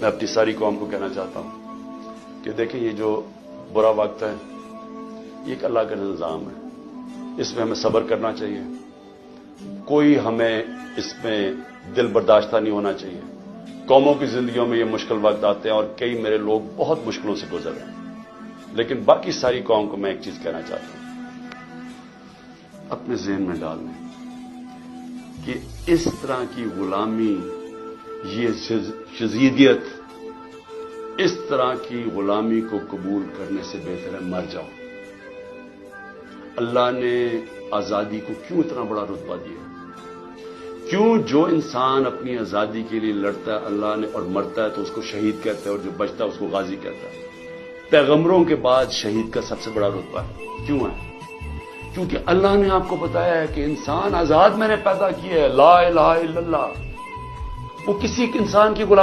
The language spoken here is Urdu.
میں اپنی ساری قوم کو کہنا چاہتا ہوں کہ دیکھیں یہ جو برا وقت ہے یہ ایک اللہ کا نظام ہے، اس میں ہمیں صبر کرنا چاہیے، کوئی ہمیں اس میں دل برداشتہ نہیں ہونا چاہیے۔ قوموں کی زندگیوں میں یہ مشکل وقت آتے ہیں اور کئی میرے لوگ بہت مشکلوں سے گزر رہے ہیں، لیکن باقی ساری قوم کو میں ایک چیز کہنا چاہتا ہوں، اپنے ذہن میں ڈال لیں کہ اس طرح کی غلامی، یہ شذیدیت، اس طرح کی غلامی کو قبول کرنے سے بہتر ہے مر جاؤ۔ اللہ نے آزادی کو کیوں اتنا بڑا رتبہ دیا؟ کیوں جو انسان اپنی آزادی کے لیے لڑتا ہے اللہ نے اور مرتا ہے تو اس کو شہید کہتا ہے، اور جو بچتا ہے اس کو غازی کہتا ہے۔ پیغمبروں کے بعد شہید کا سب سے بڑا رتبہ ہے، کیوں ہے؟ کیونکہ اللہ نے آپ کو بتایا ہے کہ انسان آزاد میں نے پیدا کیا ہے، لا الہ الا اللہ، وہ کسی انسان کی غلامی